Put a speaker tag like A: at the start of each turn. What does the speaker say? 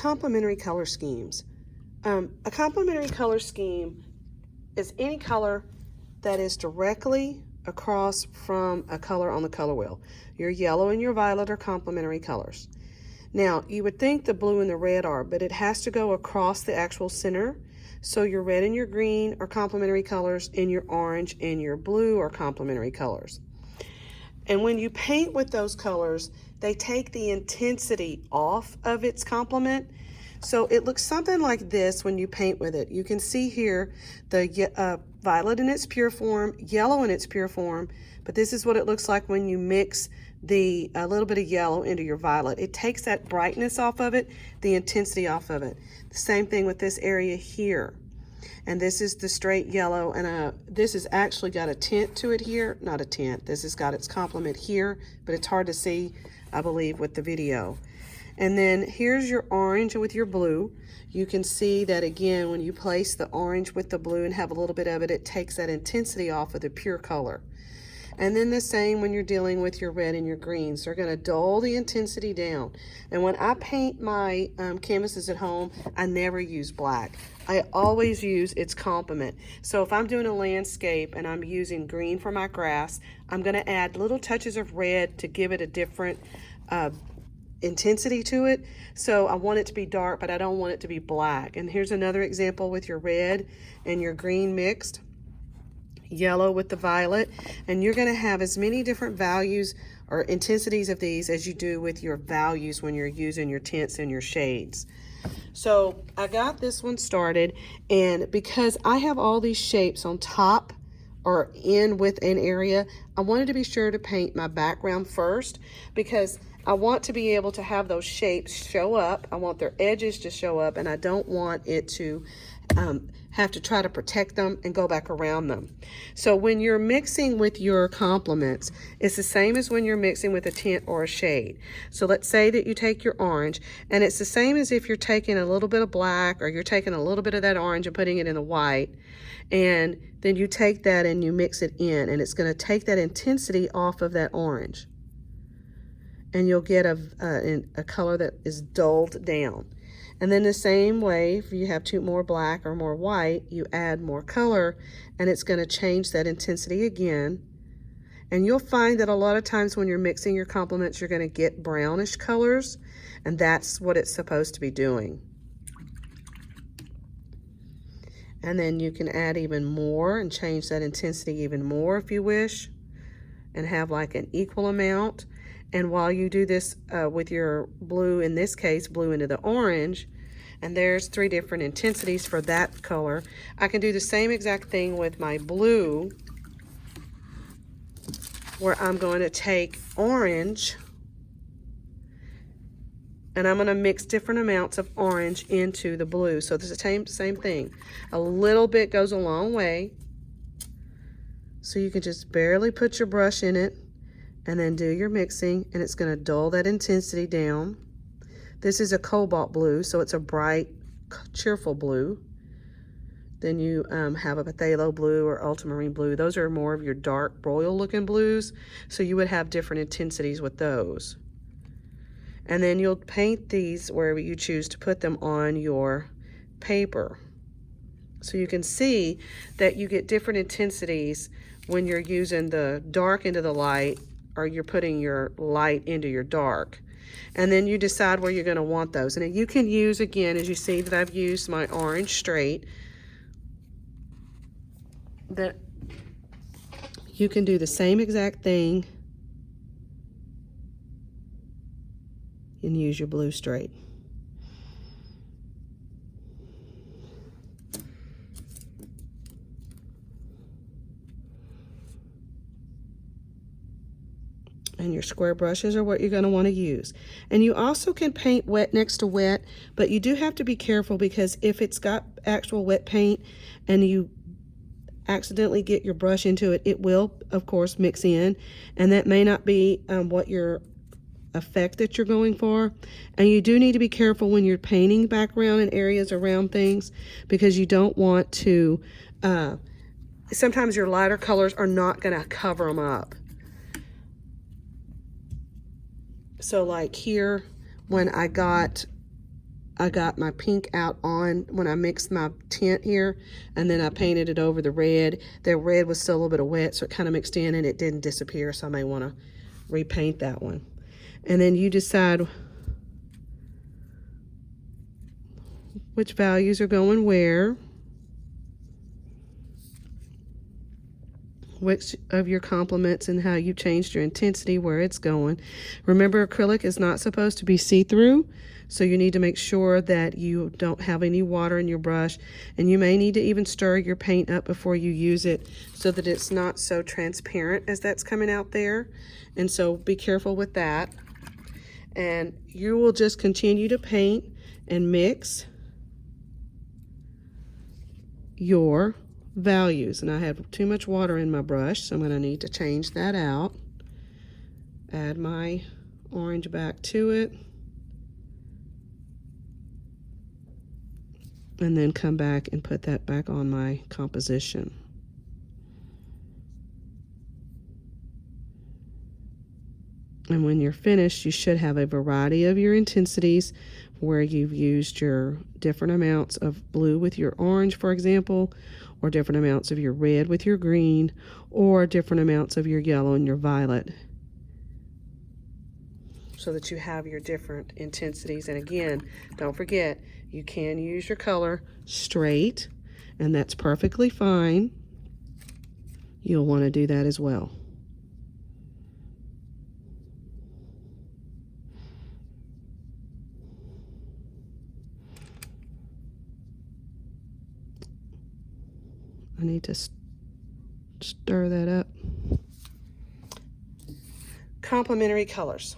A: complementary color schemes. A complementary color scheme is any color that is directly across from a color on the color wheel. Your yellow and your violet are complementary colors. Now, you would think the blue and the red are, but it has to go across the actual center. So your red and your green are complementary colors, and your orange and your blue are complementary colors. And when you paint with those colors, they take the intensity off of its complement. So it looks something like this when you paint with it. You can see here the violet in its pure form, yellow in its pure form, but this is what it looks like when you mix a little bit of yellow into your violet. It takes that brightness off of it, the intensity off of it. The same thing with this area here. And this is the straight yellow, and this has actually got a tint to it here. Not a tint, this has got its complement here, but it's hard to see, I believe, with the video. And then here's your orange with your blue. You can see that again, when you place the orange with the blue and have a little bit of it, it takes that intensity off of the pure color. And then the same when you're dealing with your red and your greens. They're gonna dull the intensity down. And when I paint my canvases at home, I never use black. I always use its complement. So if I'm doing a landscape and I'm using green for my grass, I'm gonna add little touches of red to give it a different intensity to it. So I want it to be dark, but I don't want it to be black. And here's another example with your red and your green mixed, yellow with the violet, and you're going to have as many different values or intensities of these as you do with your values when you're using your tints and your shades. So I got this one started, and because I have all these shapes on top or in with an area, I wanted to be sure to paint my background first, because I want to be able to have those shapes show up. I want their edges to show up, and I don't want it to have to try to protect them and go back around them. So when you're mixing with your complements, it's the same as when you're mixing with a tint or a shade. So let's say that you take your orange, and it's the same as if you're taking a little bit of black, or you're taking a little bit of that orange and putting it in the white, and then you take that and you mix it in, and it's going to take that intensity off of that orange, and you'll get a color that is dulled down. And then the same way, if you have more black or more white, you add more color, and it's going to change that intensity again. And you'll find that a lot of times when you're mixing your complements, you're going to get brownish colors, and that's what it's supposed to be doing. And then you can add even more and change that intensity even more if you wish, and have like an equal amount. And while you do this with your blue, in this case, blue into the orange, and there's 3 different intensities for that color, I can do the same exact thing with my blue, where I'm going to take orange, and I'm going to mix different amounts of orange into the blue. So this is the same thing. A little bit goes a long way. So you can just barely put your brush in it, and then do your mixing, and it's going to dull that intensity down. This is a cobalt blue, so it's a bright, cheerful blue. Then you have a phthalo blue or ultramarine blue. Those are more of your dark royal looking blues, so you would have different intensities with those. And then you'll paint these wherever you choose to put them on your paper. So you can see that you get different intensities when you're using the dark into the light, or you're putting your light into your dark. And then you decide where you're going to want those. And you can use, again, as you see that I've used my orange straight, that you can do the same exact thing and use your blue straight. And your square brushes are what you're going to want to use. And you also can paint wet next to wet, but you do have to be careful, because if it's got actual wet paint and you accidentally get your brush into it, it will, of course, mix in, and that may not be what your effect that you're going for. And you do need to be careful when you're painting background and areas around things, because you don't want to, sometimes your lighter colors are not going to cover them up. So like here, when I got I got my pink out on when I mixed my tint here, and then I painted it over the red. The red was still a little bit of wet, so it kind of mixed in and it didn't disappear, so I may want to repaint that one. And then you decide which values are going where, which of your complements and how you changed your intensity, where it's going. Remember, acrylic is not supposed to be see-through, so you need to make sure that you don't have any water in your brush, and you may need to even stir your paint up before you use it so that it's not so transparent as that's coming out there. And so be careful with that. And you will just continue to paint and mix your values. And I have too much water in my brush, so I'm going to need to change that out. Add my orange back to it. And then come back and put that back on my composition. And when you're finished, you should have a variety of your intensities where you've used your different amounts of blue with your orange, for example, or different amounts of your red with your green, or different amounts of your yellow and your violet, so that you have your different intensities. And again, don't forget, you can use your color straight, and that's perfectly fine. You'll want to do that as well. I need to stir that up. Complementary colors.